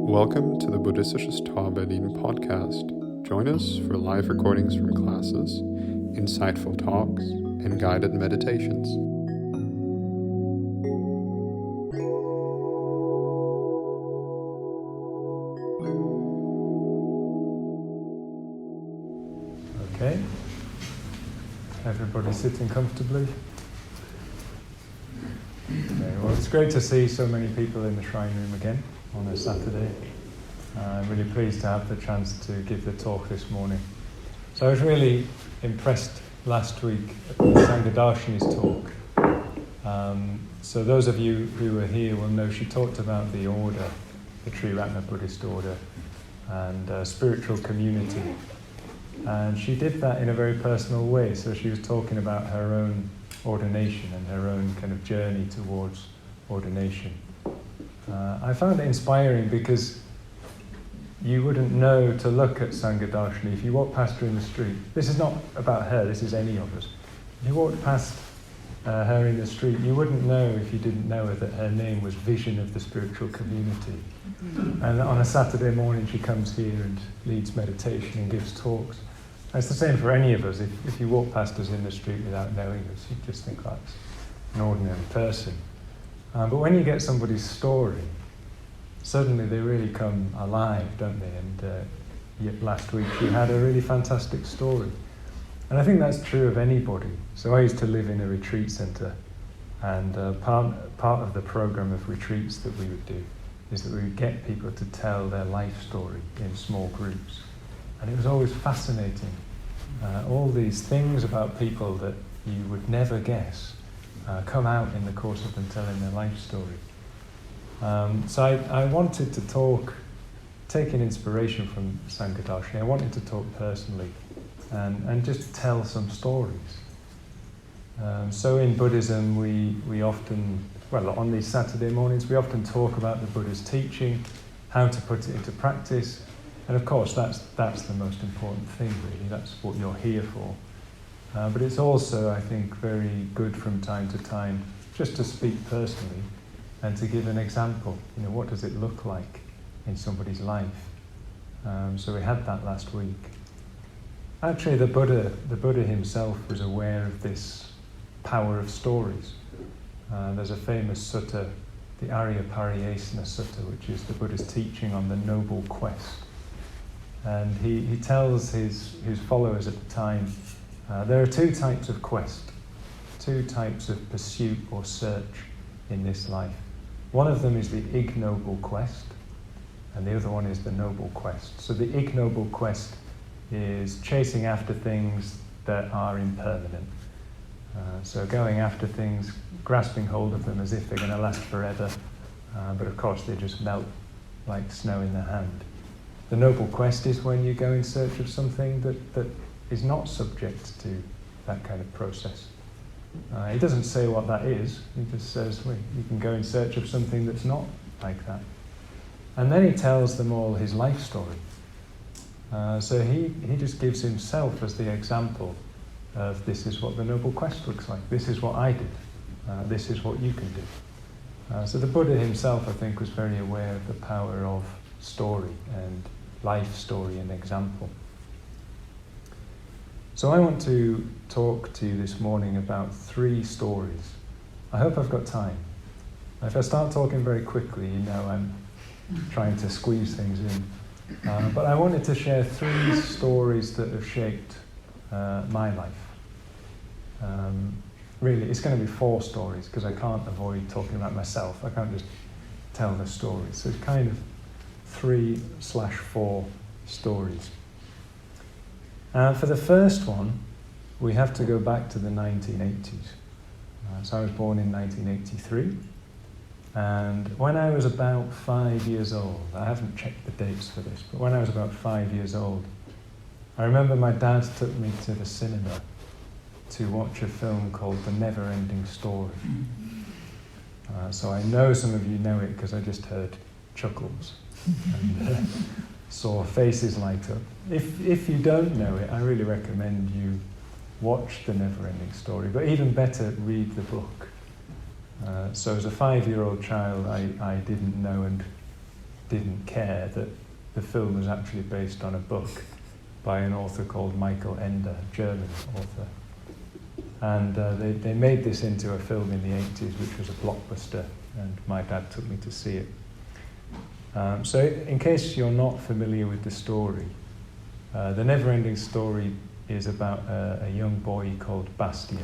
Welcome to the Buddhistisches Tauberlin podcast. Join us for live recordings from classes, insightful talks, and guided meditations. Okay, everybody sitting comfortably. Okay, well, it's great to see so many people in the shrine room again on a Saturday. I'm really pleased to have the chance to give the talk this morning. So I was really impressed last week at Sangadarshini's talk. So those of you who were here will know she talked about the order, the Triratna Buddhist order, and spiritual community. And she did that in a very personal way. So she was talking about her own ordination and her own kind of journey towards ordination. I found it inspiring because you wouldn't know to look at Sangadarshini if you walked past her in the street. This is not about her, this is any of us. If you walked past her in the street, you wouldn't know, if you didn't know her, that her name was Vision of the Spiritual Community. And on a Saturday morning she comes here and leads meditation and gives talks. And it's the same for any of us. If you walk past us in the street without knowing us, you just think that's an ordinary person. But when you get somebody's story, suddenly they really come alive, don't they? And yet last week she had a really fantastic story. And I think that's true of anybody. So I used to live in a retreat centre, and part of the program of retreats that we would do is that we would get people to tell their life story in small groups. And it was always fascinating. All these things about people that you would never guess come out in the course of them telling their life story. So I wanted to talk, taking inspiration from Sangadarshini, I wanted to talk personally and just tell some stories. So in Buddhism we often, on these Saturday mornings, we often talk about the Buddha's teaching, how to put it into practice, and of course that's the most important thing really, that's what you're here for. But it's also, I think, very good from time to time just to speak personally and to give an example. What does it look like in somebody's life? So we had that last week. Actually, the Buddha himself was aware of this power of stories. There's a famous sutta, the Aryapariyesana Sutta, which is the Buddha's teaching on the noble quest. And he tells his followers at the time, there are two types of quest, two types of pursuit or search in this life. One of them is the ignoble quest, and the other one is the noble quest. So the ignoble quest is chasing after things that are impermanent. So going after things, grasping hold of them as if they're going to last forever, but of course they just melt like snow in the hand. The noble quest is when you go in search of something that is not subject to that kind of process. He doesn't say what that is, he just says, well, you can go in search of something that's not like that. And then he tells them all his life story. So he just gives himself as the example of this is what the noble quest looks like, this is what I did, this is what you can do. So the Buddha himself, I think, was very aware of the power of story and life story and example. So I want to talk to you this morning about 3 stories. I hope I've got time. If I start talking very quickly, I'm trying to squeeze things in. But I wanted to share 3 stories that have shaped my life. Really, it's going to be 4 stories because I can't avoid talking about myself. I can't just tell the stories. So it's kind of 3/4 stories. For the first one, we have to go back to the 1980s. So I was born in 1983, and when I was about 5 years old, I haven't checked the dates for this, but when I was about 5 years old, I remember my dad took me to the cinema to watch a film called The NeverEnding Story. So I know some of you know it because I just heard chuckles and saw faces light up. If you don't know it, I really recommend you watch The NeverEnding Story, but even better, read the book. So as a 5-year-old child, I didn't know, and didn't care that the film was actually based on a book by an author called Michael Ende, a German author. And they made this into a film in the 80s, which was a blockbuster, and my dad took me to see it. So in case you're not familiar with the story, the NeverEnding Story is about a young boy called Bastian.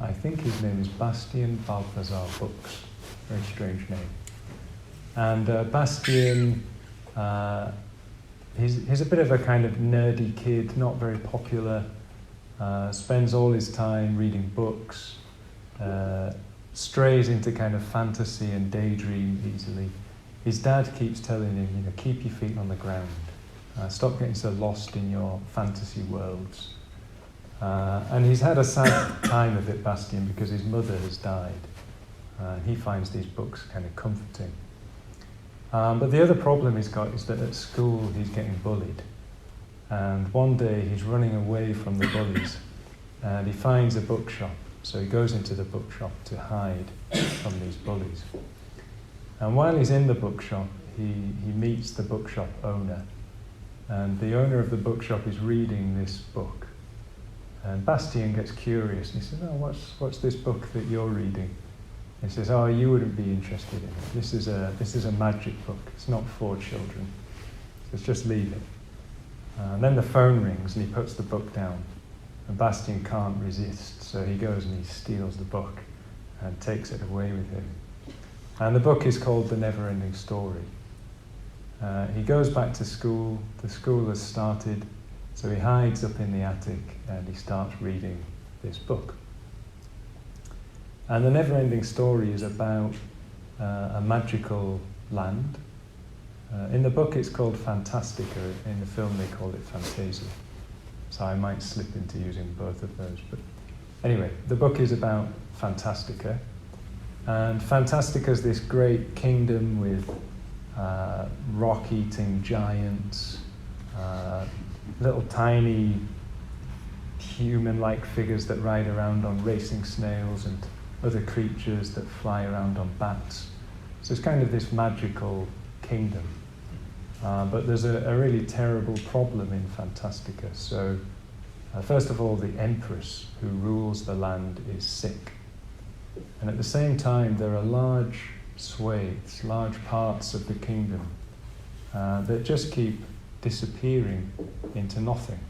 I think his name is Bastian Balthazar Books, very strange name. And Bastian, he's a bit of a kind of nerdy kid, not very popular, spends all his time reading books, strays into kind of fantasy and daydream easily. His dad keeps telling him, keep your feet on the ground. Stop getting so lost in your fantasy worlds. And he's had a sad time of it, Bastian, because his mother has died. He finds these books kind of comforting. But the other problem he's got is that at school he's getting bullied. And one day he's running away from the bullies and he finds a bookshop. So he goes into the bookshop to hide from these bullies. And while he's in the bookshop, he meets the bookshop owner. And the owner of the bookshop is reading this book. And Bastian gets curious and he says, "Oh, what's this book that you're reading?" He says, "Oh, you wouldn't be interested in it. This is a magic book. It's not for children. So just leave it." And then the phone rings and he puts the book down. And Bastian can't resist, so he goes and he steals the book and takes it away with him. And the book is called The NeverEnding Story. He goes back to school. The school has started, so he hides up in the attic and he starts reading this book. And the NeverEnding Story is about a magical land. In the book it's called Fantastica, in the film they call it Fantasia. So I might slip into using both of those. But anyway, the book is about Fantastica. And Fantastica is this great kingdom with rock-eating giants, little tiny human-like figures that ride around on racing snails and other creatures that fly around on bats. So it's kind of this magical kingdom. But there's a really terrible problem in Fantastica. So first of all, the empress who rules the land is sick. And at the same time, there are large swathes, large parts of the kingdom that just keep disappearing into nothing.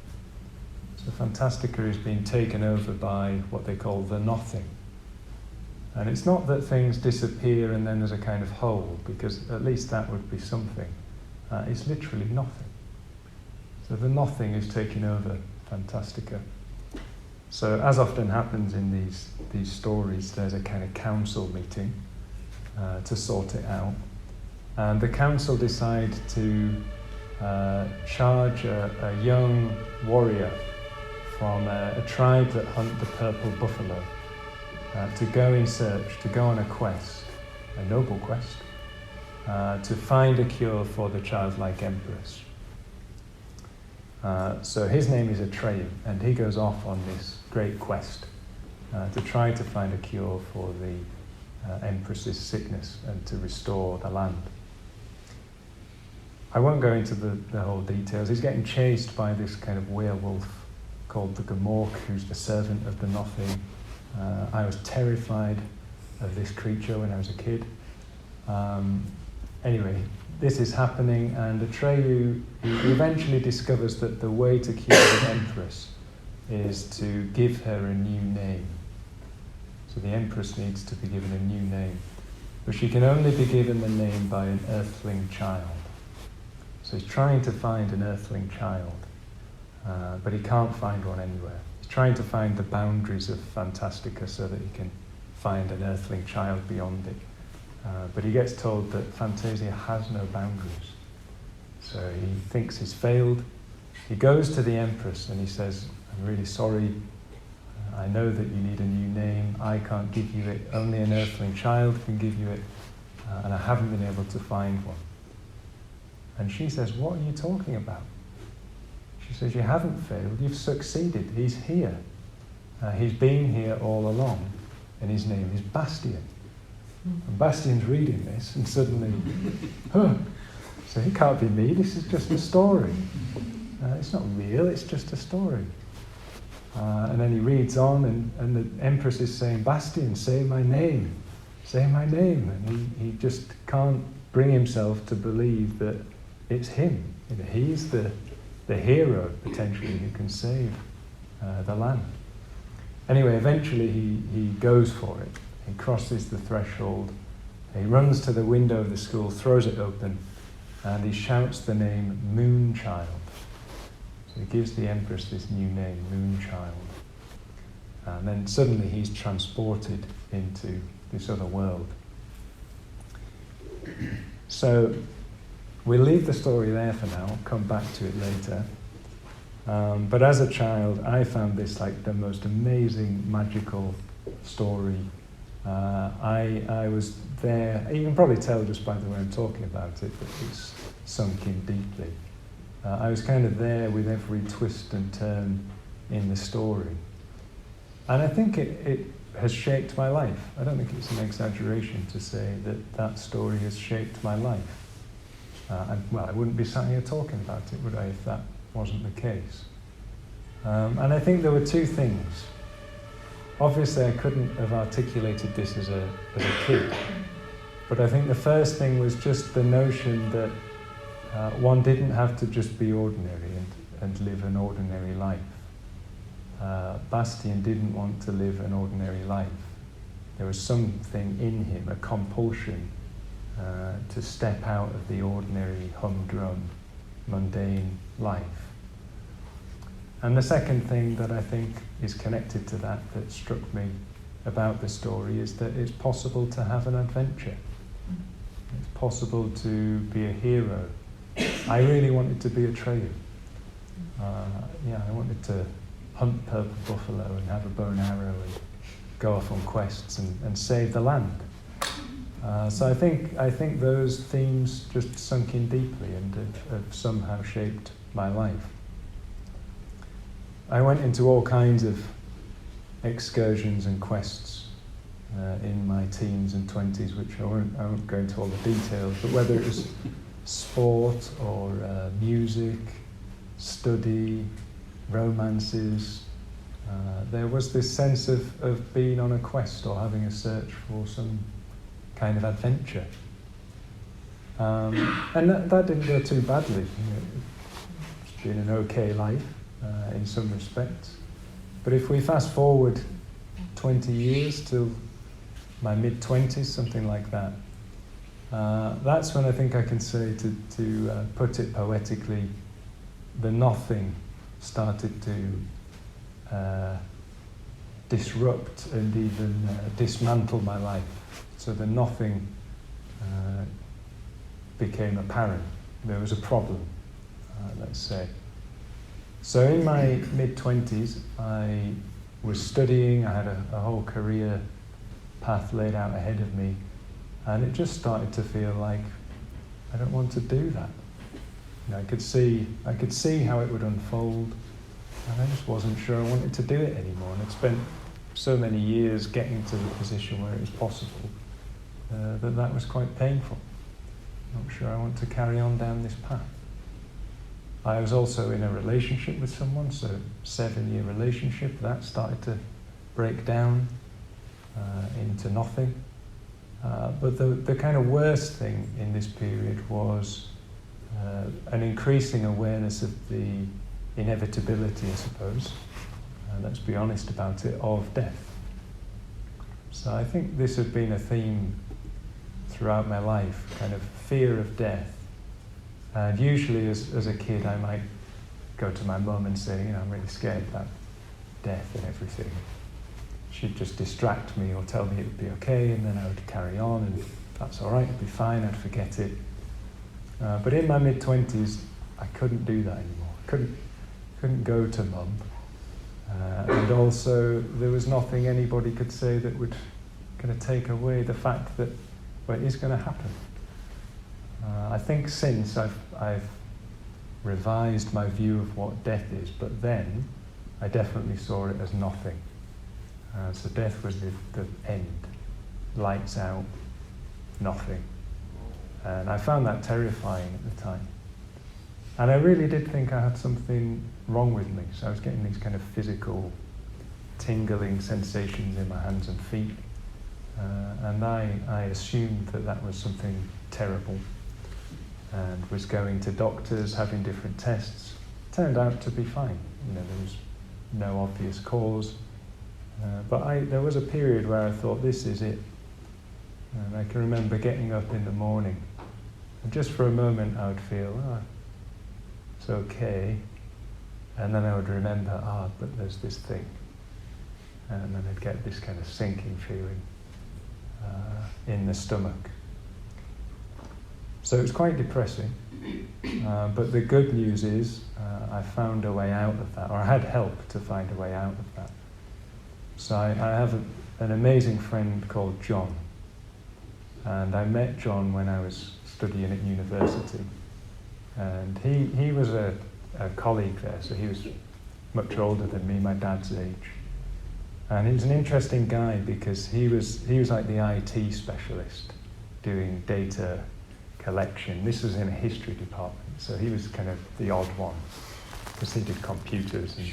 So Fantastica is being taken over by what they call the nothing. And it's not that things disappear and then there's a kind of hole, because at least that would be something. It's literally nothing. So the nothing is taking over Fantastica. So as often happens in these stories, there's a kind of council meeting to sort it out. And the council decide to charge a young warrior from a tribe that hunt the purple buffalo to go in search, to go on a quest, a noble quest, to find a cure for the childlike empress. So his name is Atreyu, and he goes off on this great quest to try to find a cure for the empress's sickness and to restore the land. I won't go into the whole details. He's getting chased by this kind of werewolf called the Gamork, who's the servant of the Nothing. I was terrified of this creature when I was a kid. Anyway, this is happening, and Atreyu he eventually discovers that the way to cure the empress is to give her a new name. So the empress needs to be given a new name, but she can only be given the name by an earthling child. So he's trying to find an earthling child, but he can't find one anywhere. He's trying to find the boundaries of Fantastica so that he can find an earthling child beyond it. But he gets told that Fantasia has no boundaries. So he thinks he's failed. He goes to the Empress and he says, "I'm really sorry. I know that you need a new name. I can't give you it. Only an earthling child can give you it. And I haven't been able to find one." And she says, "What are you talking about?" She says, "You haven't failed. You've succeeded. He's here. He's been here all along. And his name is Bastian." And Bastian's reading this, and suddenly, so it can't be me, this is just a story. It's not real, it's just a story. And then he reads on, and the Empress is saying, Bastian, say my name. And he just can't bring himself to believe that it's him. He's the hero, potentially, who can save the land. Anyway, eventually he goes for it. He crosses the threshold. He runs to the window of the school, throws it open, and he shouts the name Moonchild. So he gives the Empress this new name, Moonchild. And then suddenly he's transported into this other world. So we'll leave the story there for now, come back to it later. But as a child, I found this like the most amazing, magical story. I was there, you can probably tell just by the way I'm talking about it, that it's sunk in deeply. I was kind of there with every twist and turn in the story. And I think it has shaped my life. I don't think it's an exaggeration to say that story has shaped my life. I wouldn't be sat here talking about it, would I, if that wasn't the case? And I think there were two things. Obviously, I couldn't have articulated this as a kid, but I think the first thing was just the notion that one didn't have to just be ordinary and live an ordinary life. Bastian didn't want to live an ordinary life. There was something in him, a compulsion to step out of the ordinary, humdrum, mundane life. And the second thing that I think is connected to that struck me about the story is that it's possible to have an adventure. It's possible to be a hero. I really wanted to be a trader. I wanted to hunt purple buffalo and have a bow and arrow and go off on quests and save the land. So I think those themes just sunk in deeply and have somehow shaped my life. I went into all kinds of excursions and quests in my teens and 20s, which I won't go into all the details, but whether it was sport or music, study, romances, there was this sense of being on a quest or having a search for some kind of adventure. And that didn't go too badly. It's been an okay life in some respects. But if we fast forward 20 years till my mid-20s, something like that, that's when I think I can say, to put it poetically, the nothing started to disrupt and even dismantle my life. So the nothing became apparent. There was a problem, let's say. So in my mid-20s, I was studying. I had a whole career path laid out ahead of me, and it just started to feel like I don't want to do that. I could see how it would unfold, and I just wasn't sure I wanted to do it anymore. And I'd spent so many years getting to the position where it was possible that was quite painful. Not sure I want to carry on down this path. I was also in a relationship with someone, so 7-year relationship. That started to break down into nothing. But the kind of worst thing in this period was an increasing awareness of the inevitability, I suppose, let's be honest about it, of death. So I think this had been a theme throughout my life, kind of fear of death. And usually as a kid I might go to my mum and say, I'm really scared about death and everything. She'd just distract me or tell me it would be okay, and then I would carry on, and that's all right, it'd be fine, I'd forget it. But in my mid-20s, I couldn't do that anymore. Couldn't go to mum. And also, there was nothing anybody could say that would kind of take away the fact that, well, it is going to happen. I think since I've revised my view of what death is, but then I definitely saw it as nothing. So death was the end. Lights out, nothing. And I found that terrifying at the time. And I really did think I had something wrong with me. So I was getting these kind of physical tingling sensations in my hands and feet. And I assumed that that was something terrible and was going to doctors, having different tests. Turned out to be fine. There was no obvious cause. But there was a period where I thought, this is it. And I can remember getting up in the morning, and just for a moment I would feel, it's okay. And then I would remember, but there's this thing. And then I'd get this kind of sinking feeling in the stomach. So it was quite depressing. But the good news is I found a way out of that, or I had help to find a way out of that. So I have an amazing friend called John. And I met John when I was studying at university. And he was a colleague there, so he was much older than me, my dad's age. And he was an interesting guy because he was like the IT specialist doing data collection. This was in a history department, so he was kind of the odd one because he did computers and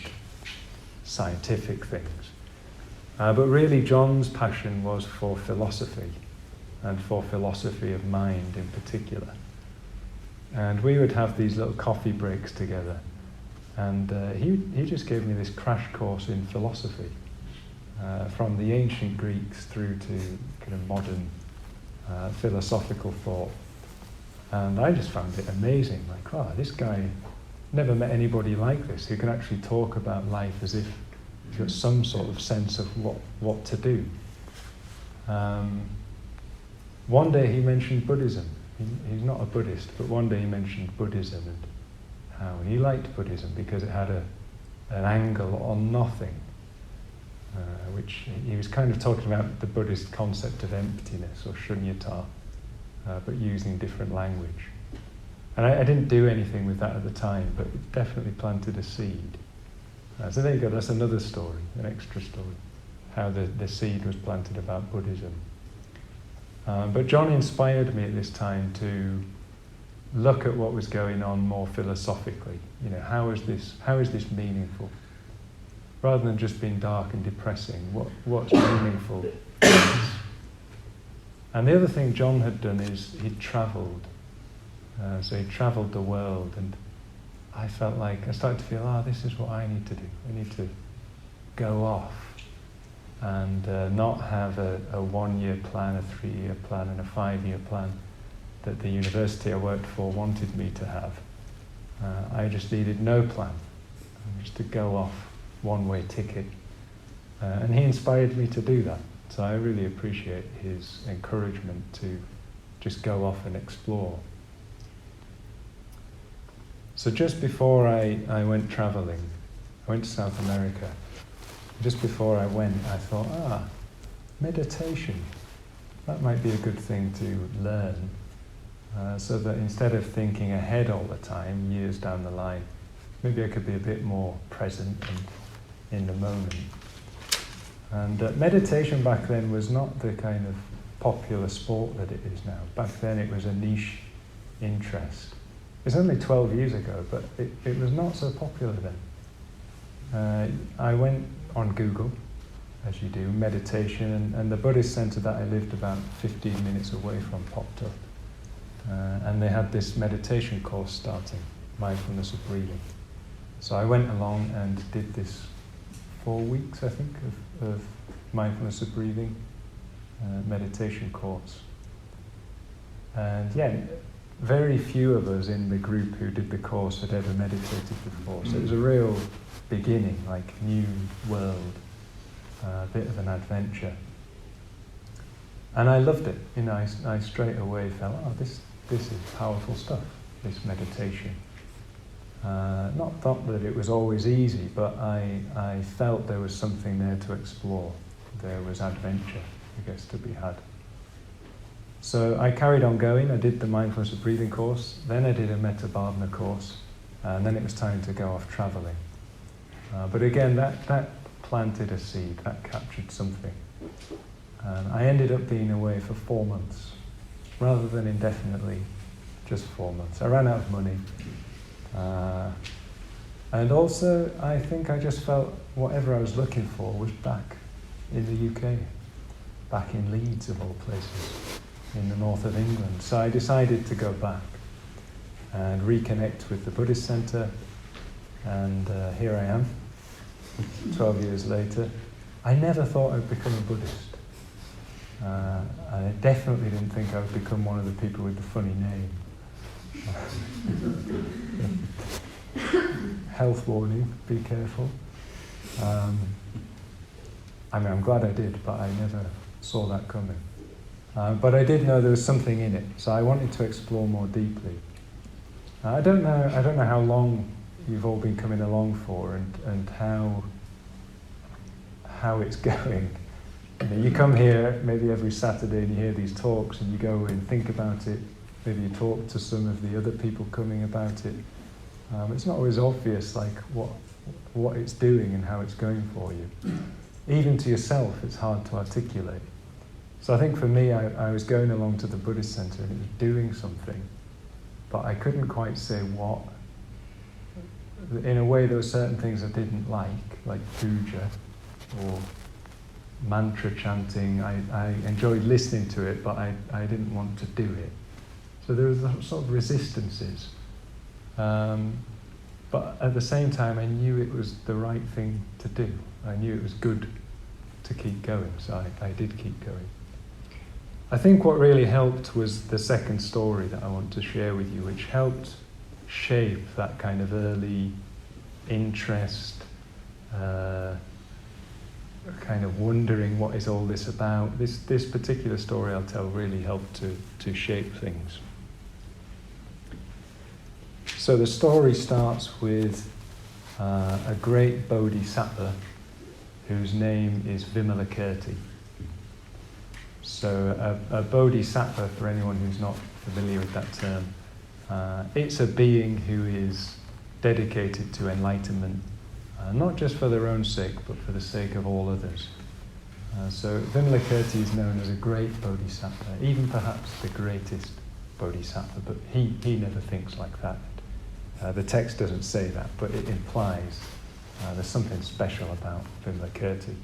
scientific things. But really John's passion was for philosophy, and for philosophy of mind in particular. And we would have these little coffee breaks together, and he just gave me this crash course in philosophy, from the ancient Greeks through to kind of modern philosophical thought. And I just found it amazing, like, wow, this guy, never met anybody like this who can actually talk about life as if he's got some sort of sense of what to do. One day he mentioned Buddhism. He's not a Buddhist, but one day he mentioned Buddhism and how he liked Buddhism because it had an angle on nothing, which he was kind of talking about the Buddhist concept of emptiness or shunyata, but using different language. And I didn't do anything with that at the time, but it definitely planted a seed. So there you go, that's another story, an extra story, how the seed was planted about Buddhism. But John inspired me at this time to look at what was going on more philosophically. How is this meaningful? Rather than just being dark and depressing, what's meaningful is. And the other thing John had done is he'd travelled. So he travelled the world, and I started to feel, this is what I need to do. I need to go off and not have a 1-year plan, a 3-year plan, and a 5-year plan that the university I worked for wanted me to have. I just needed no plan, just to go off, one-way ticket. And he inspired me to do that. So I really appreciate his encouragement to just go off and explore. So just before I went travelling, I went to South America. Just before I went, I thought, meditation, that might be a good thing to learn, so that instead of thinking ahead all the time, years down the line, maybe I could be a bit more present and in the moment. And meditation back then was not the kind of popular sport that it is now. Back then it was a niche interest. It's only 12 years ago, but it was not so popular then. I went on Google, as you do, meditation, and the Buddhist center that I lived about 15 minutes away from popped up. And they had this meditation course starting, mindfulness of breathing. So I went along and did this 4 weeks, I think, of mindfulness of breathing meditation course. And very few of us in the group who did the course had ever meditated before. So it was a real beginning, like new world, a bit of an adventure. And I loved it. I straight away felt, this is powerful stuff, this meditation. Not thought that it was always easy, but I felt there was something there to explore. There was adventure, I guess, to be had. So I carried on going. I did the mindfulness of breathing course, then I did a metta bhavana course, and then it was time to go off travelling. But again, that planted a seed, that captured something. And I ended up being away for 4 months. rather than indefinitely, just 4 months. I ran out of money. And also, I think I just felt whatever I was looking for was back in the UK, back in Leeds of all places, in the north of England. So I decided to go back and reconnect with the Buddhist Centre, and here I am, 12 years later. I never thought I'd become a Buddhist. I definitely didn't think I would become one of the people with the funny name. Health warning, be careful. I'm glad I did, but I never saw that coming. But I did know there was something in it, so I wanted to explore more deeply. I don't know how long you've all been coming along for, and how it's going. You come here maybe every Saturday and you hear these talks and you go and think about it. Maybe you talk to some of the other people coming about it. It's not always obvious like what it's doing and how it's going for you. Even to yourself, it's hard to articulate. So I think for me, I was going along to the Buddhist Centre and it was doing something, but I couldn't quite say what. In a way, there were certain things I didn't like puja or mantra chanting. I enjoyed listening to it, but I didn't want to do it. So there was sort of resistances. But at the same time, I knew it was the right thing to do. I knew it was good to keep going, so I did keep going. I think what really helped was the second story that I want to share with you, which helped shape that kind of early interest, kind of wondering what is all this about. This particular story I'll tell really helped to shape things. So the story starts with a great bodhisattva whose name is Vimalakirti. So a bodhisattva, for anyone who's not familiar with that term, it's a being who is dedicated to enlightenment, not just for their own sake, but for the sake of all others. So Vimalakirti is known as a great bodhisattva, even perhaps the greatest bodhisattva, but he never thinks like that. The text doesn't say that, but it implies there's something special about Vimalakirti.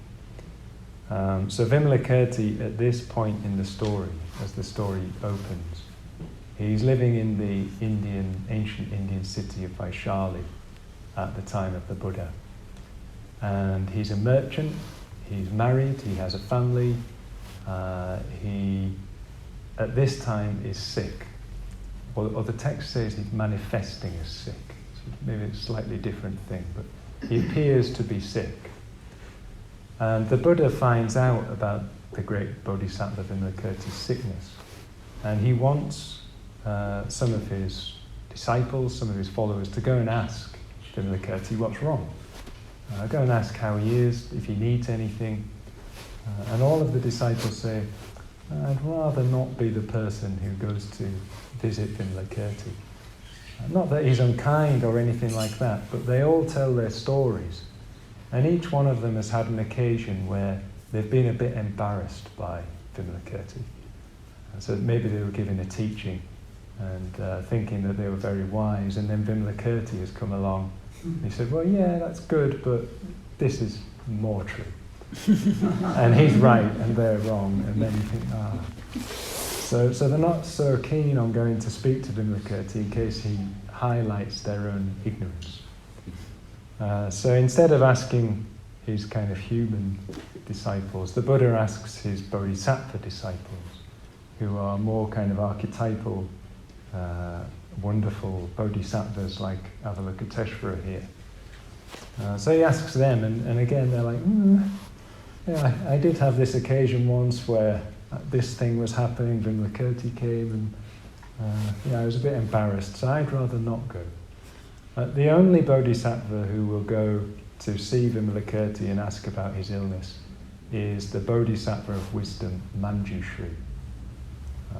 So Vimalakirti, at this point in the story, as the story opens, he's living in the ancient Indian city of Vaishali at the time of the Buddha. And he's a merchant, he's married, he has a family, he, at this time, is sick. Or the text says he's manifesting as sick. So maybe it's a slightly different thing, but he appears to be sick. And the Buddha finds out about the great Bodhisattva Vimalakirti's sickness. And he wants some of his disciples, some of his followers, to go and ask Vimalakirti what's wrong. Go and ask how he is, if he needs anything. And all of the disciples say, I'd rather not be the person who goes to visit Vimalakirti. Not that he's unkind or anything like that, but they all tell their stories. And each one of them has had an occasion where they've been a bit embarrassed by Vimalakirti. So maybe they were giving a teaching and thinking that they were very wise, and then Vimalakirti has come along. And he said, well, yeah, that's good, but this is more true. And he's right and they're wrong, and then you think, So they're not so keen on going to speak to Vimalakirti in case he highlights their own ignorance. So instead of asking his kind of human disciples, the Buddha asks his bodhisattva disciples, who are more kind of archetypal, wonderful bodhisattvas like Avalokiteshvara here. So he asks them, and again they're like, yeah, I did have this occasion once where this thing was happening, Vimalakirti came, and I was a bit embarrassed, so I'd rather not go. The only bodhisattva who will go to see Vimalakirti and ask about his illness is the bodhisattva of wisdom, Manjushri.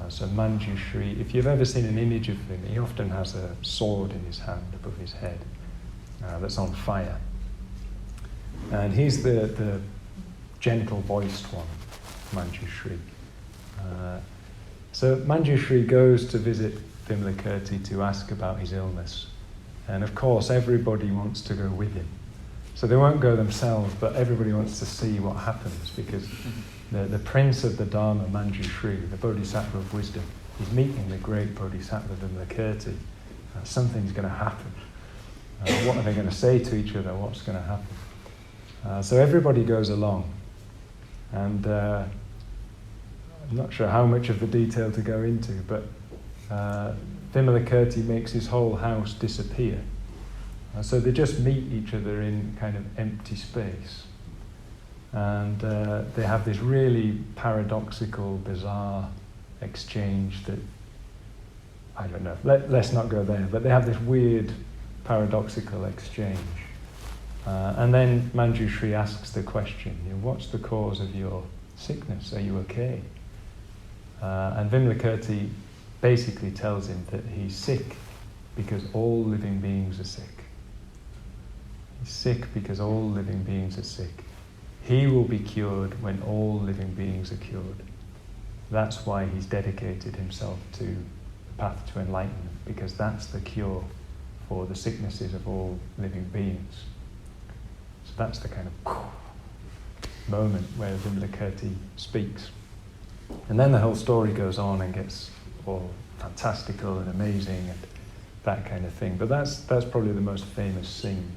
So Manjushri, if you've ever seen an image of him, he often has a sword in his hand above his head that's on fire. And he's the gentle-voiced one, Manjushri. So Manjushri goes to visit Vimalakirti to ask about his illness. And of course, everybody wants to go with him. So they won't go themselves, but everybody wants to see what happens, because the prince of the Dharma, Manjushri, the bodhisattva of wisdom, he's meeting the great bodhisattva Vimalakirti. Something's going to happen. What are they going to say to each other? What's going to happen? So everybody goes along. And I'm not sure how much of the detail to go into, but Vimalakirti makes his whole house disappear. So they just meet each other in kind of empty space. And they have this really paradoxical, bizarre exchange that, I don't know, let's not go there, but they have this weird, paradoxical exchange. And then Manjushri asks the question, what's the cause of your sickness? Are you okay? And Vimalakirti basically tells him that he's sick because all living beings are sick. He's sick because all living beings are sick. He will be cured when all living beings are cured. That's why he's dedicated himself to the path to enlightenment, because that's the cure for the sicknesses of all living beings. So that's the kind of moment where Vimalakirti speaks. And then the whole story goes on and gets all fantastical and amazing and that kind of thing. But that's probably the most famous scene.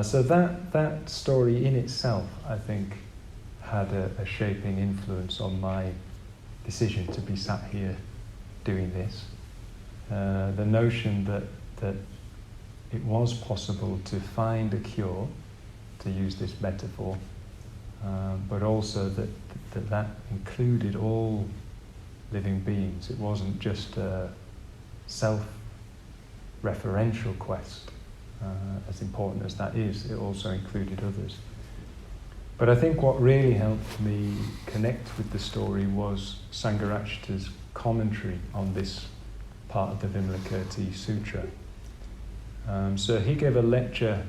So that story in itself, I think, had a shaping influence on my decision to be sat here doing this. The notion that it was possible to find a cure, to use this metaphor, but also that included all living beings. It wasn't just a self-referential quest. As important as that is, it also included others. But I think what really helped me connect with the story was Sangharakshita's commentary on this part of the Vimalakirti Sutra. So he gave a lecture,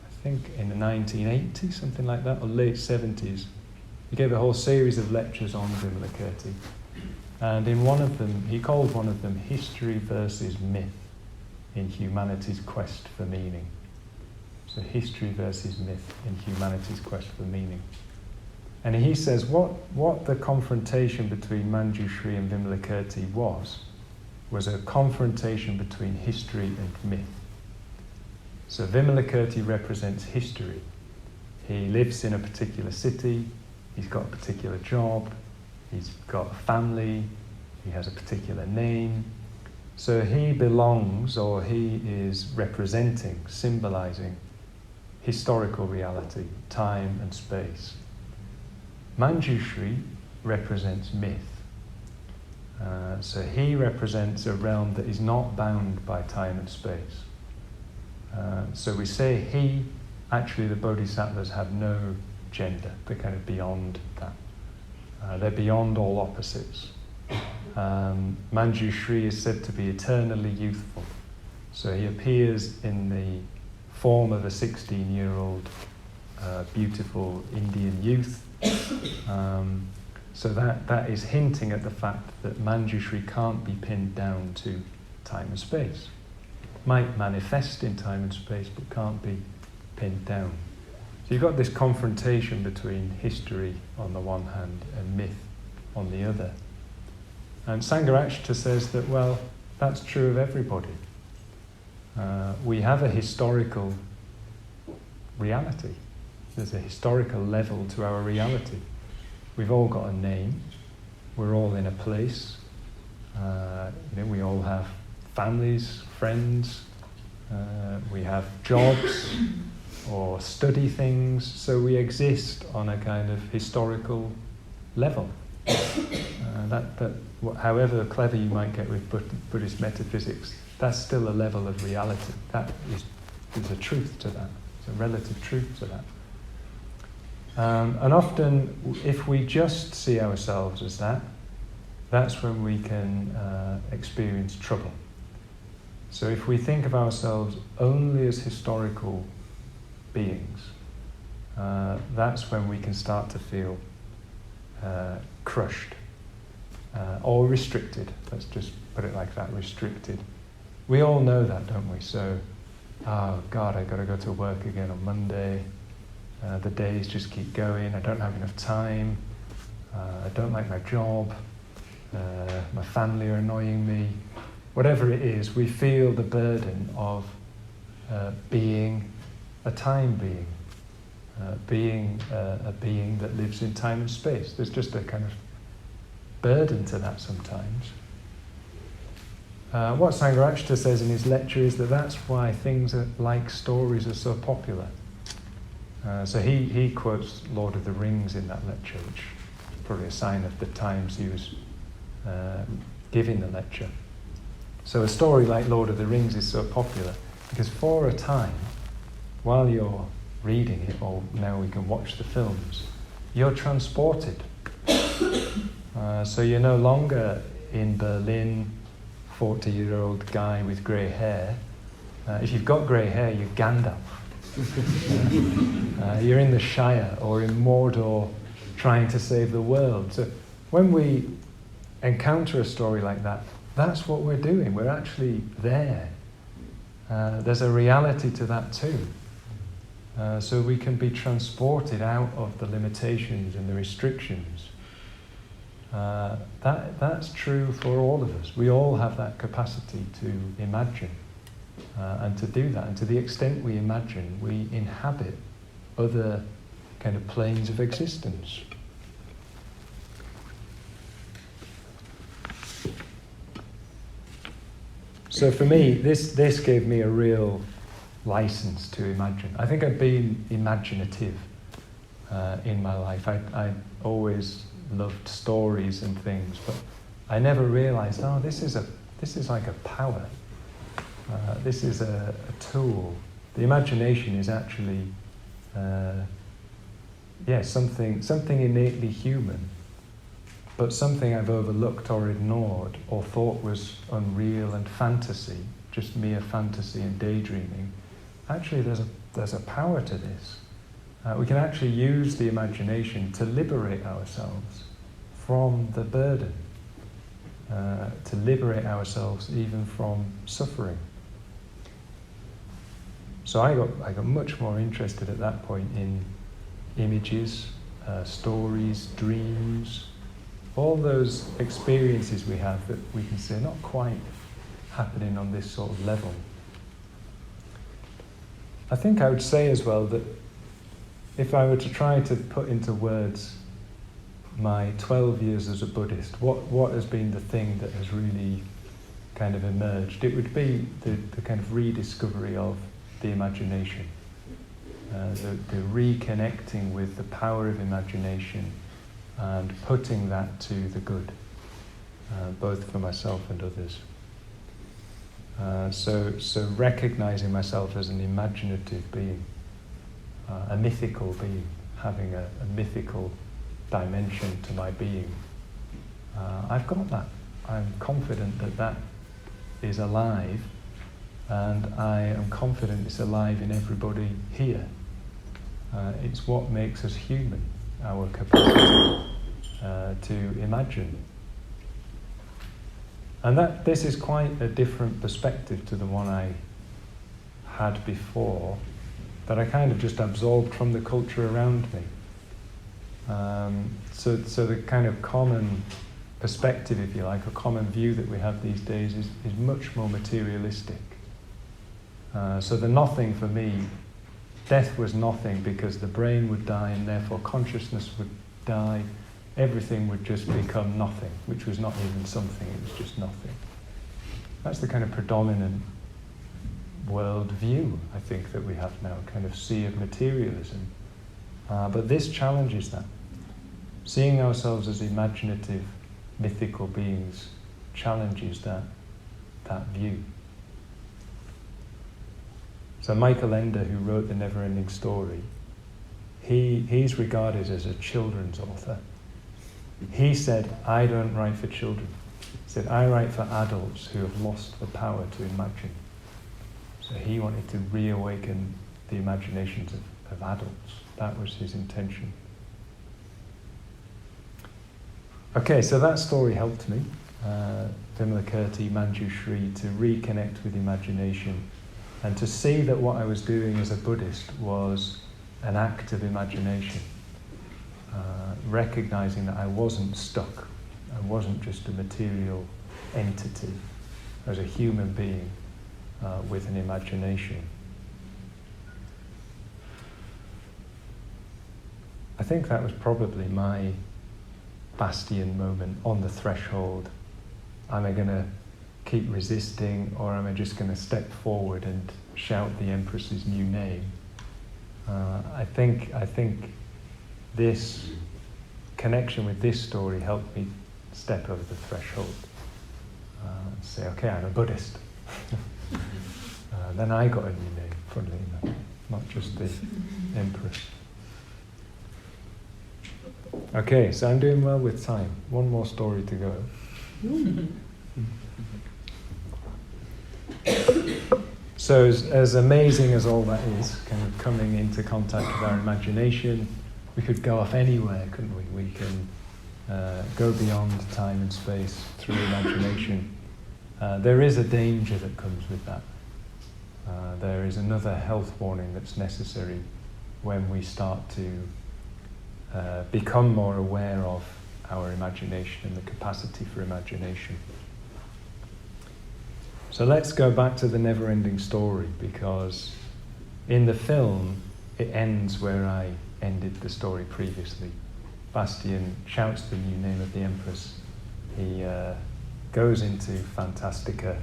I think in the 1980s, something like that, or late 70s. He gave a whole series of lectures on Vimalakirti. And in one of them, he called one of them History versus Myth in Humanity's Quest for Meaning. So history versus myth in humanity's quest for meaning. And he says what the confrontation between Manjushri and Vimalakirti was a confrontation between history and myth. So Vimalakirti represents history. He lives in a particular city, he's got a particular job, he's got a family, he has a particular name. So he belongs, or he is representing, symbolizing historical reality, time and space. Manjushri represents myth. So he represents a realm that is not bound by time and space. So we say he, actually the bodhisattvas have no gender, they're kind of beyond that. They're beyond all opposites. Manjushri is said to be eternally youthful. So he appears in the form of a 16-year-old beautiful Indian youth. So that is hinting at the fact that Manjushri can't be pinned down to time and space. Might manifest in time and space, but can't be pinned down. So you've got this confrontation between history on the one hand and myth on the other. And Sangharakshita says that, well, that's true of everybody. We have a historical reality. There's a historical level to our reality. We've all got a name. We're all in a place. We all have families, friends. We have jobs or study things. So we exist on a kind of historical level. However clever you might get with Buddhist metaphysics, that's still a level of reality. There's a truth to that. There's a relative truth to that. And often, if we just see ourselves as that, that's when we can experience trouble. So if we think of ourselves only as historical beings, that's when we can start to feel crushed. or restricted. Let's just put it like that, restricted. We all know that, don't we? So, oh God, I've got to go to work again on Monday. The days just keep going. I don't have enough time. I don't like my job. My family are annoying me. Whatever it is, we feel the burden of being a time being, being a being that lives in time and space. There's just a kind of burden to that sometimes. What Sangharakshita says in his lecture is that that's why things like stories are so popular. So he quotes Lord of the Rings in that lecture, which is probably a sign of the times he was giving the lecture. So a story like Lord of the Rings is so popular because for a time, while you're reading it, or now we can watch the films, you're transported. So you're no longer in Berlin, 40-year-old guy with grey hair. If you've got grey hair, you're Gandalf. You're in the Shire or in Mordor trying to save the world. So when we encounter a story like that, that's what we're doing. We're actually there. There's a reality to that too. So we can be transported out of the limitations and the restrictions. That's true for all of us. We all have that capacity to imagine and to do that. And to the extent we imagine, we inhabit other kind of planes of existence. So for me, this gave me a real license to imagine. I think I've been imaginative in my life. I always loved stories and things, but I never realized, this is like a power. This is a tool. The imagination is actually, something innately human, but something I've overlooked or ignored or thought was unreal and fantasy, just mere fantasy and daydreaming. Actually, there's a power to this. We can actually use the imagination to liberate ourselves from the burden, to liberate ourselves even from suffering. So I got much more interested at that point in images, stories, dreams, all those experiences we have that we can say not quite happening on this sort of level. I think I would say as well that if I were to try to put into words my 12 years as a Buddhist, what has been the thing that has really kind of emerged? It would be the kind of rediscovery of the imagination, the reconnecting with the power of imagination and putting that to the good, both for myself and others. So recognizing myself as an imaginative being, a mythical being, having a mythical dimension to my being. I've got that. I'm confident that is alive, and I am confident it's alive in everybody here. It's what makes us human, our capacity to imagine. And this is quite a different perspective to the one I had before, that I kind of just absorbed from the culture around me. So the kind of common perspective, if you like, a common view that we have these days is much more materialistic. So the nothing for me, death was nothing because the brain would die and therefore consciousness would die. Everything would just become nothing, which was not even something, it was just nothing. That's the kind of predominant world view, I think, that we have now, a kind of sea of materialism. But this challenges that. Seeing ourselves as imaginative, mythical beings challenges that view. So Michael Ender, who wrote the NeverEnding Story, he's regarded as a children's author. He said, I don't write for children. He said, I write for adults who have lost the power to imagine. So he wanted to reawaken the imaginations of adults. That was his intention. Okay, so that story helped me, Vimalakirti, Manjushri, to reconnect with imagination and to see that what I was doing as a Buddhist was an act of imagination, recognizing that I wasn't stuck. I wasn't just a material entity. I was a human being with an imagination. I think that was probably my bastion moment on the threshold. Am I going to keep resisting, or am I just going to step forward and shout the Empress's new name? I think this connection with this story helped me step over the threshold. Say, okay, I'm a Buddhist. Then I got a new name, funnily enough, not just the Empress. Okay, so I'm doing well with time. One more story to go. So as amazing as all that is, kind of coming into contact with our imagination, we could go off anywhere, couldn't we? We can go beyond time and space through imagination. There is a danger that comes with that. There is another health warning that's necessary when we start to become more aware of our imagination and the capacity for imagination. So let's go back to the NeverEnding Story, because in the film it ends where I ended the story previously. Bastian shouts the new name of the Empress. He goes into Fantastica,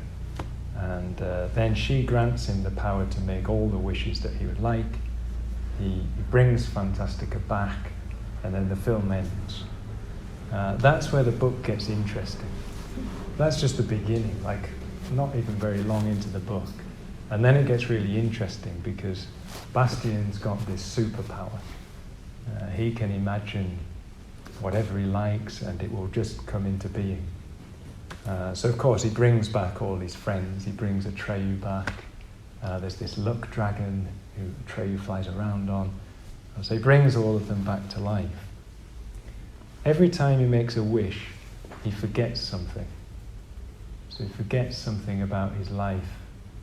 and then she grants him the power to make all the wishes that he would like. He brings Fantastica back, and then the film ends. That's where the book gets interesting. That's just the beginning, like not even very long into the book. And then it gets really interesting because Bastian's got this superpower. He can imagine whatever he likes and it will just come into being. So of course he brings back all his friends. He brings Atreyu back. There's this luck dragon who Atreyu flies around on. So he brings all of them back to life. Every time he makes a wish, he forgets something. So he forgets something about his life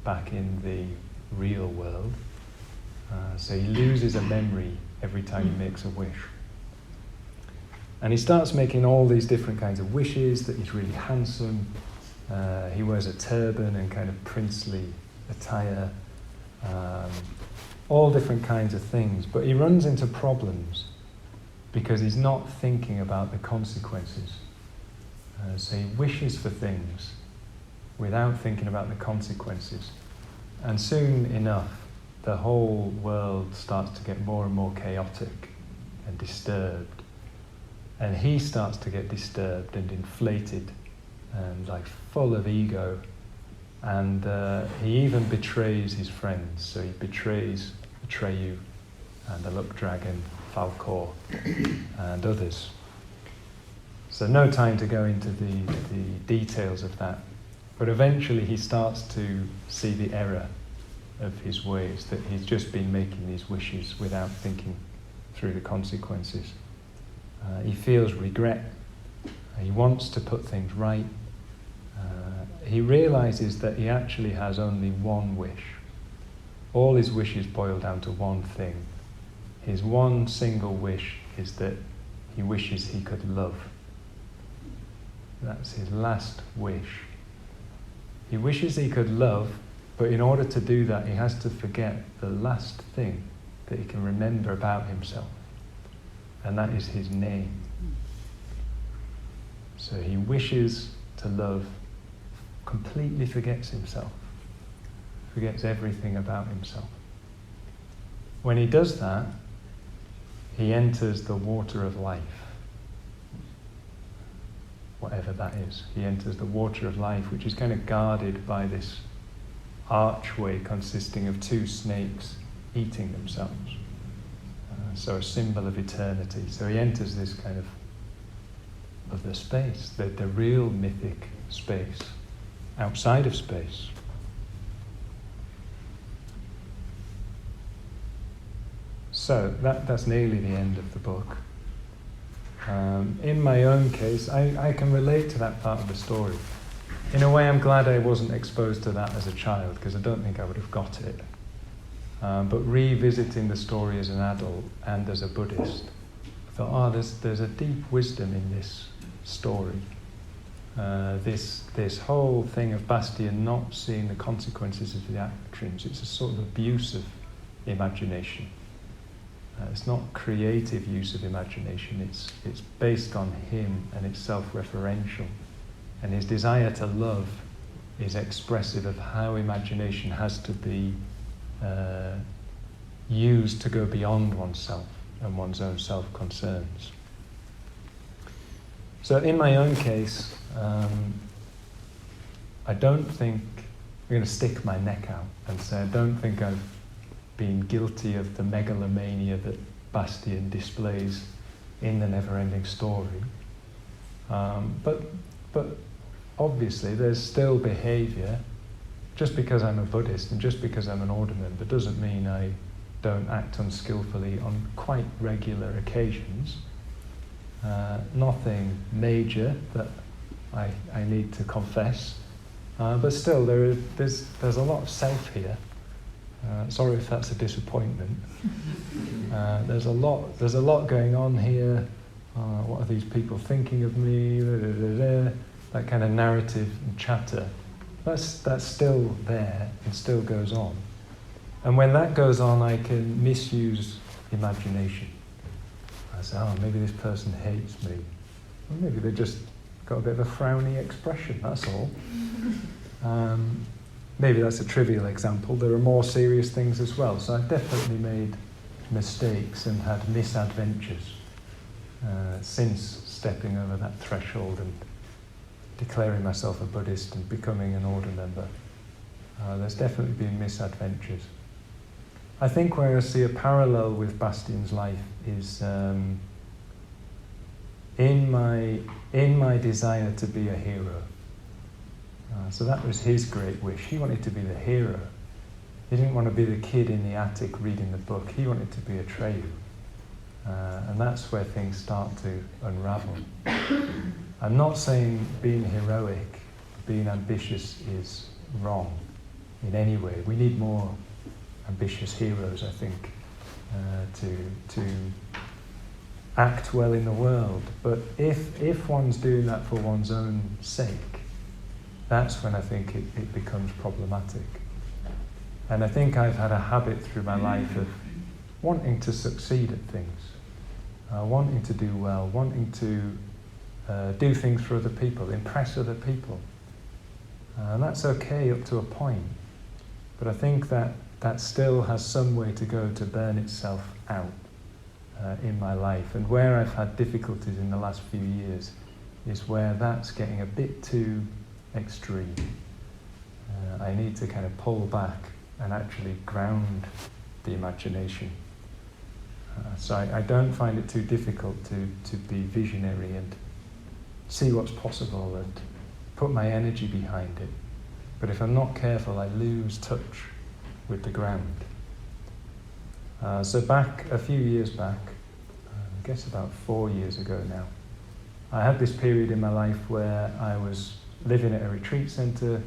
back in the real world. So he loses a memory every time he makes a wish. And he starts making all these different kinds of wishes, that he's really handsome. He wears a turban and kind of princely attire. All different kinds of things. But he runs into problems because he's not thinking about the consequences. So he wishes for things without thinking about the consequences. And soon enough, the whole world starts to get more and more chaotic and disturbed. And he starts to get disturbed and inflated and like full of ego. And he even betrays his friends. So he betrays Atreyu and the luck dragon, Falkor, and others. So no time to go into the details of that. But eventually he starts to see the error of his ways, that he's just been making these wishes without thinking through the consequences. He feels regret. He wants to put things right. He realizes that he actually has only one wish. All his wishes boil down to one thing. His one single wish is that he wishes he could love. That's his last wish. He wishes he could love, but in order to do that, he has to forget the last thing that he can remember about himself, and that is his name. So he wishes to love, completely forgets himself, forgets everything about himself. When he does that, he enters the water of life. Whatever that is. He enters the water of life, which is kind of guarded by this archway consisting of two snakes eating themselves. So a symbol of eternity. So he enters this kind of the space, the real mythic space, outside of space. So that's nearly the end of the book. In my own case, I can relate to that part of the story. In a way, I'm glad I wasn't exposed to that as a child, because I don't think I would have got it. But revisiting the story as an adult and as a Buddhist, I thought, there's a deep wisdom in this story. This whole thing of Bastian not seeing the consequences of his actions, it's a sort of abuse of imagination. It's not creative use of imagination, it's based on him, and it's self-referential. And his desire to love is expressive of how imagination has to be used to go beyond oneself and one's own self-concerns. So in my own case, I don't think, I'm going to stick my neck out and say I don't think I've been guilty of the megalomania that Bastian displays in the NeverEnding Story. But obviously there's still behaviour. Just because I'm a Buddhist and just because I'm an order member doesn't mean I don't act unskillfully on quite regular occasions. Nothing major that I need to confess, but still there's a lot of self here. Sorry if that's a disappointment. There's a lot going on here. What are these people thinking of me? That kind of narrative and chatter. That's still there and still goes on. And when that goes on, I can misuse imagination. I say, maybe this person hates me. Or maybe they just got a bit of a frowny expression, that's all. Maybe that's a trivial example. There are more serious things as well. So I've definitely made mistakes and had misadventures since stepping over that threshold and declaring myself a Buddhist and becoming an order member. There's definitely been misadventures. I think where I see a parallel with Bastian's life is in my desire to be a hero. So that was his great wish. He wanted to be the hero. He didn't want to be the kid in the attic reading the book. He wanted to be a Treyu. And that's where things start to unravel. I'm not saying being heroic, being ambitious is wrong in any way. We need more ambitious heroes, I think, to act well in the world. But if one's doing that for one's own sake, that's when I think it becomes problematic. And I think I've had a habit through my life of wanting to succeed at things, wanting to do well, wanting to do things for other people, impress other people. And that's okay up to a point. But I think that still has some way to go to burn itself out in my life. And where I've had difficulties in the last few years is where that's getting a bit too extreme. I need to kind of pull back and actually ground the imagination. So I don't find it too difficult to be visionary and see what's possible and put my energy behind it. But if I'm not careful, I lose touch with the ground. So a few years back, I guess about 4 years ago now, I had this period in my life where I was living at a retreat centre,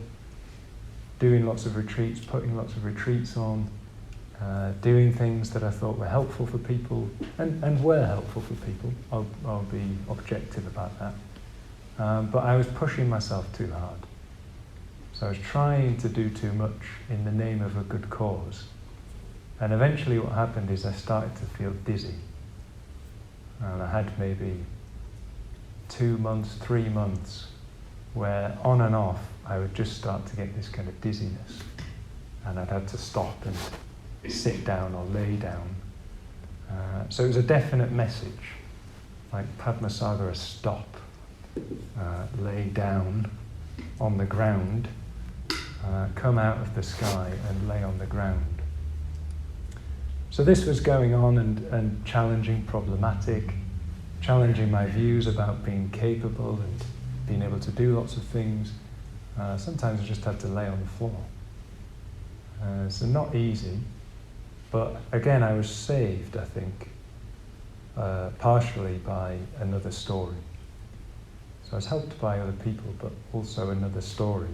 doing lots of retreats, putting lots of retreats on, doing things that I thought were helpful for people, and were helpful for people. I'll be objective about that. But I was pushing myself too hard. So I was trying to do too much in the name of a good cause. And eventually what happened is I started to feel dizzy. And I had maybe 2 months, 3 months, where on and off I would just start to get this kind of dizziness. And I'd have to stop and sit down or lay down. So it was a definite message, like Padmasagara, stop, lay down on the ground, come out of the sky and lay on the ground. So this was going on and challenging, problematic, challenging my views about being capable and being able to do lots of things. Sometimes I just had to lay on the floor. So not easy, but again I was saved, I think, partially by another story. So I was helped by other people, but also another story.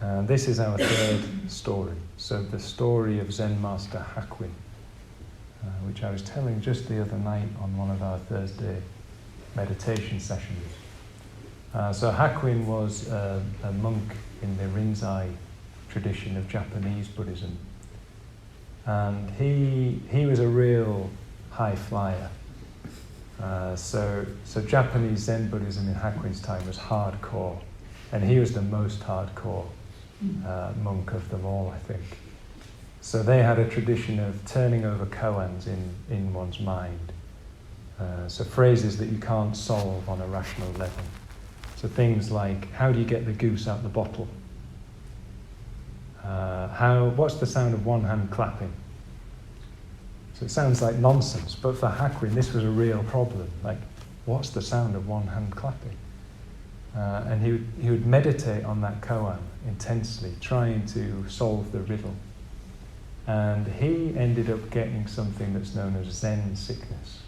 And this is our third story. So the story of Zen Master Hakuin, which I was telling just the other night on one of our Thursday meditation sessions. So Hakuin was a monk in the Rinzai tradition of Japanese Buddhism. And he was a real high flyer. So Japanese Zen Buddhism in Hakuin's time was hardcore, and he was the most hardcore monk of them all, I think. So they had a tradition of turning over koans in one's mind. So phrases that you can't solve on a rational level. So things like, how do you get the goose out the bottle? What's the sound of one hand clapping? So it sounds like nonsense, but for Hakuin this was a real problem. Like, what's the sound of one hand clapping? And he would meditate on that koan intensely, trying to solve the riddle. And he ended up getting something that's known as Zen sickness.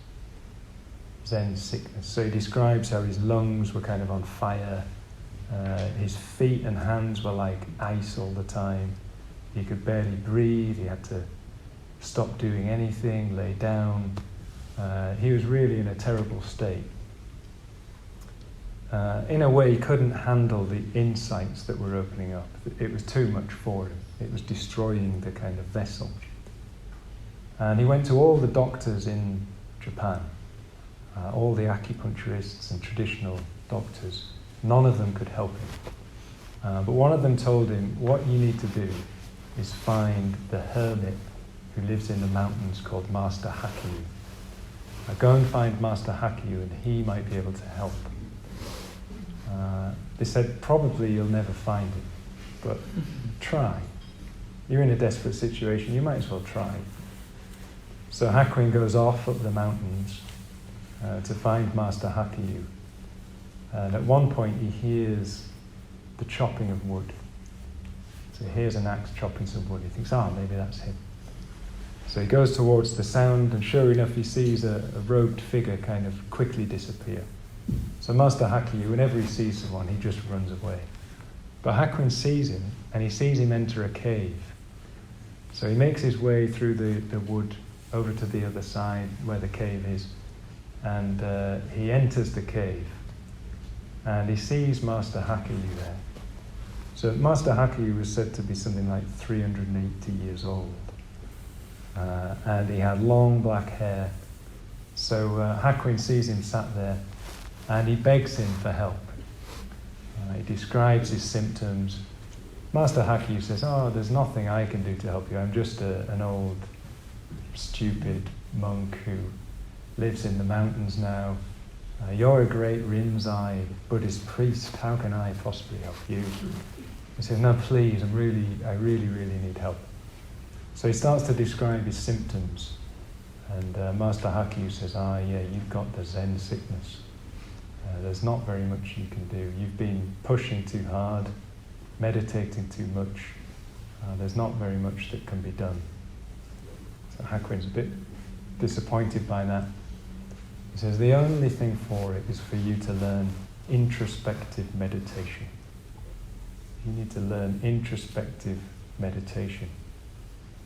Zen sickness. So he describes how his lungs were kind of on fire, his feet and hands were like ice all the time. He could barely breathe, he had to stop doing anything, lay down. He was really in a terrible state. In a way, he couldn't handle the insights that were opening up. It was too much for him. It was destroying the kind of vessel. And he went to all the doctors in Japan, all the acupuncturists and traditional doctors. None of them could help him. But one of them told him, what you need to do is find the hermit who lives in the mountains called Master Hakuin. Go and find Master Hakuin and he might be able to help. They said, probably you'll never find him, but try. You're in a desperate situation, you might as well try. So Hakuin goes off up the mountains to find Master Hakuin. And at one point he hears the chopping of wood. So he hears an axe chopping some wood. He thinks, maybe that's him. So he goes towards the sound, and sure enough he sees a robed figure kind of quickly disappear. So Master Hakuin, whenever he sees someone, he just runs away. But Hakuin sees him, and he sees him enter a cave. So he makes his way through the wood over to the other side where the cave is, and he enters the cave, and he sees Master Hakuin there. So Master Hakuin was said to be something like 380 years old, and he had long black hair. So Hakuin sees him sat there, and he begs him for help. He describes his symptoms. Master Hakuin says, there's nothing I can do to help you. I'm just an old, stupid monk who lives in the mountains now. You're a great Rinzai Buddhist priest. How can I possibly help you? He says, no, please, I really need help. So he starts to describe his symptoms. And Master Hakuin says, you've got the Zen sickness. There's not very much you can do. You've been pushing too hard, meditating too much. There's not very much that can be done. So Hakuin's a bit disappointed by that. He says, the only thing for it is for you to learn introspective meditation. You need to learn introspective meditation.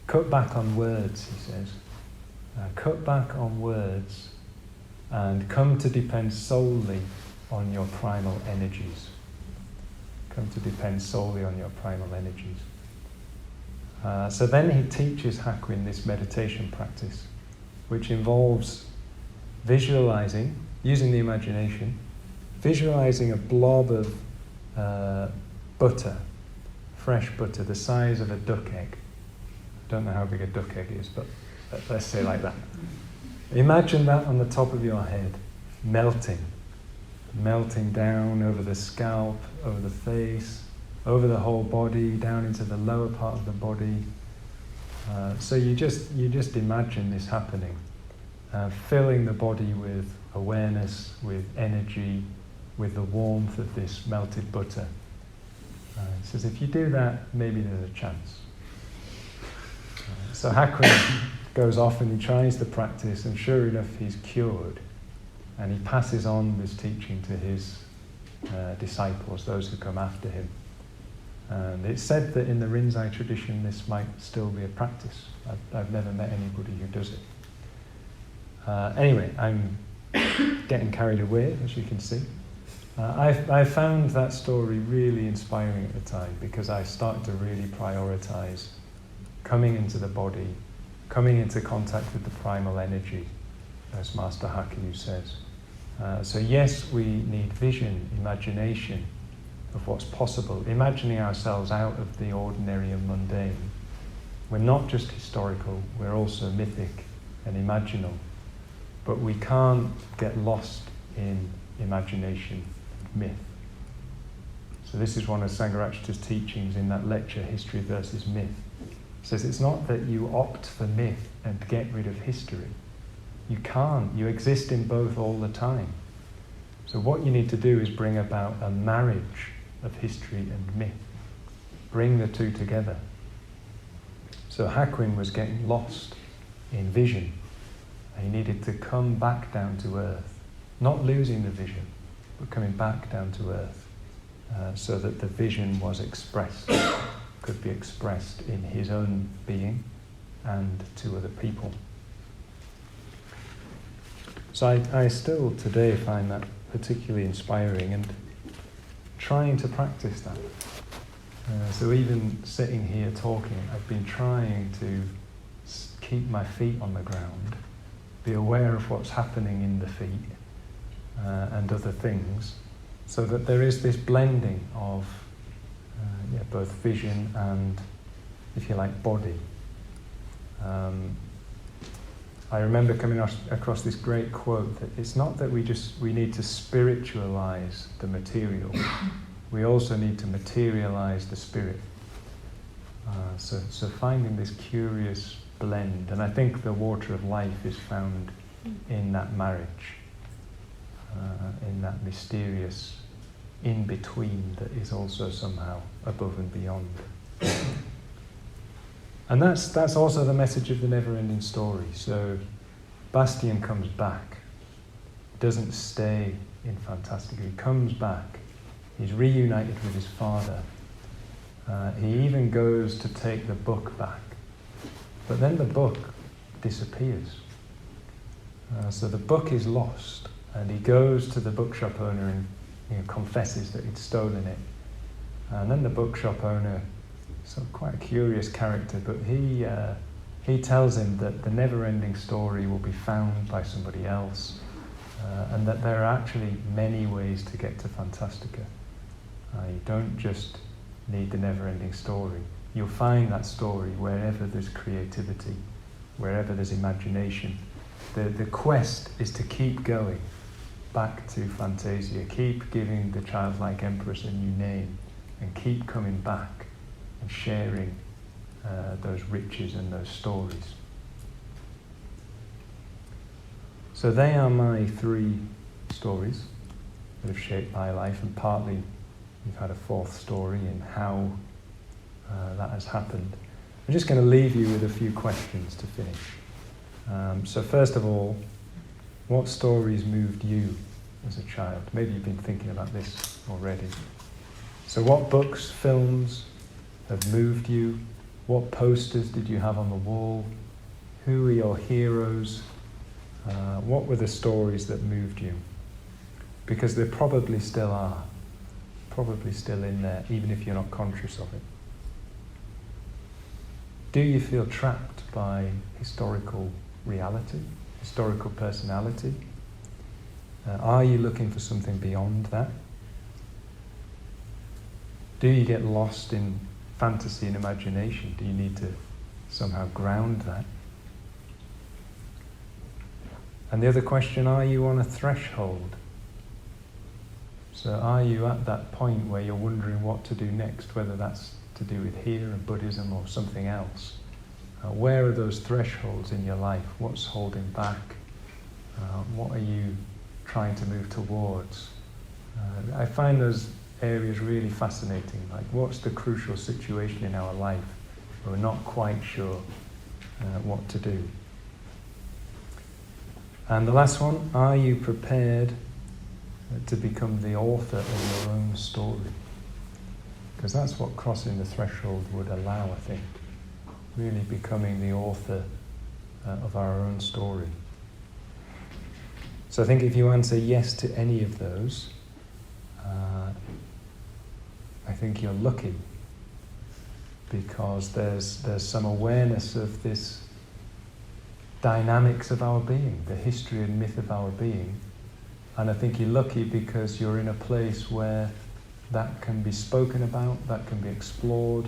Cut back on words, he says. Cut back on words and come to depend solely on your primal energies. Come to depend solely on your primal energies. So then he teaches Hakuin this meditation practice, which involves visualizing, using the imagination, visualizing a blob of butter, fresh butter, the size of a duck egg. I don't know how big a duck egg is, but let's say like that. Imagine that on the top of your head, melting down over the scalp, over the face, over the whole body, down into the lower part of the body. So you just imagine this happening, filling the body with awareness, with energy, with the warmth of this melted butter. He says, if you do that, maybe there's a chance. So Hakuin goes off and he tries the practice, and sure enough, he's cured. And he passes on this teaching to his disciples, those who come after him. And it's said that in the Rinzai tradition, this might still be a practice. I've never met anybody who does it. Anyway, I'm getting carried away, as you can see. I found that story really inspiring at the time, because I started to really prioritize coming into the body, coming into contact with the primal energy, as Master Hakuin says. So yes, we need vision, imagination of what's possible, imagining ourselves out of the ordinary and mundane. We're not just historical, we're also mythic and imaginal. But we can't get lost in imagination and myth. So this is one of Sangharakshita's teachings in that lecture, History versus Myth. It says it's not that you opt for myth and get rid of history. You can't. You exist in both all the time. So what you need to do is bring about a marriage of history and myth. Bring the two together. So Hakuin was getting lost in vision. He needed to come back down to earth, not losing the vision, but coming back down to earth, so that the vision was expressed, could be expressed in his own being and to other people. So I still today find that particularly inspiring and trying to practice that. So even sitting here talking, I've been trying to keep my feet on the ground, be aware of what's happening in the feet and other things, so that there is this blending of both vision and, if you like, body. I remember coming across this great quote that it's not that we need to spiritualize the material, we also need to materialize the spirit. So finding this curious blend, and I think the water of life is found in that marriage, in that mysterious in-between that is also somehow above and beyond. And that's also the message of the NeverEnding Story. So Bastian comes back, doesn't stay in Fantastica, he comes back, he's reunited with his father. He even goes to take the book back, but then the book disappears. So the book is lost, and he goes to the bookshop owner and confesses that he'd stolen it. And then the bookshop owner, so quite a curious character, but he tells him that the NeverEnding Story will be found by somebody else, and that there are actually many ways to get to Fantastica. You don't just need the NeverEnding Story. You'll find that story wherever there's creativity, wherever there's imagination. The quest is to keep going back to Fantasia, keep giving the childlike empress a new name, and keep coming back and sharing those riches and those stories. So they are my 3 stories that have shaped my life, and partly we've had a 4th story in how that has happened. I'm just going to leave you with a few questions to finish. So first of all, what stories moved you as a child? Maybe you've been thinking about this already. So what books, films have moved you? What posters did you have on the wall? Who are your heroes? What were the stories that moved you? Because there probably still are. Probably still in there, even if you're not conscious of it. Do you feel trapped by historical reality, historical personality? Are you looking for something beyond that? Do you get lost in fantasy and imagination? Do you need to somehow ground that? And the other question, are you on a threshold? So are you at that point where you're wondering what to do next, whether that's to do with here and Buddhism or something else? Where are those thresholds in your life? What's holding back? What are you trying to move towards? I find those areas really fascinating. Like, what's the crucial situation in our life where we're not quite sure what to do? And the last one, are you prepared to become the author of your own story? Because that's what crossing the threshold would allow, I think. Really becoming the author of our own story. So I think if you answer yes to any of those, I think you're lucky, because there's some awareness of this dynamics of our being, the history and myth of our being. And I think you're lucky because you're in a place where that can be spoken about, that can be explored.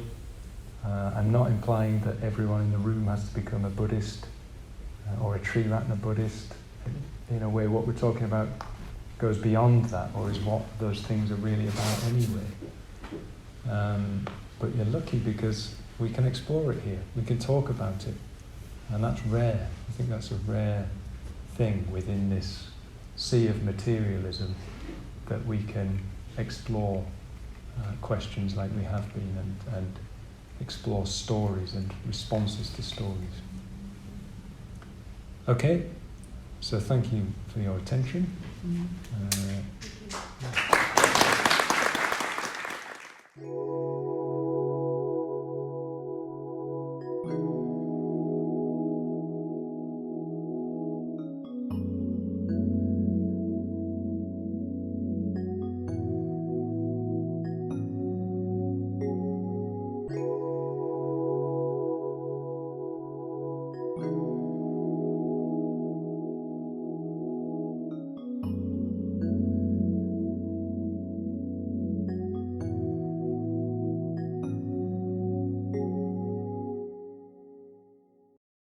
I'm not implying that everyone in the room has to become a Buddhist or a Sri Ratna Buddhist. In a way, what we're talking about goes beyond that, or is what those things are really about anyway. But you're lucky because we can explore it here, we can talk about it. And that's rare. I think that's a rare thing within this sea of materialism, that we can explore questions like we have been, and explore stories and responses to stories. Okay, so thank you for your attention.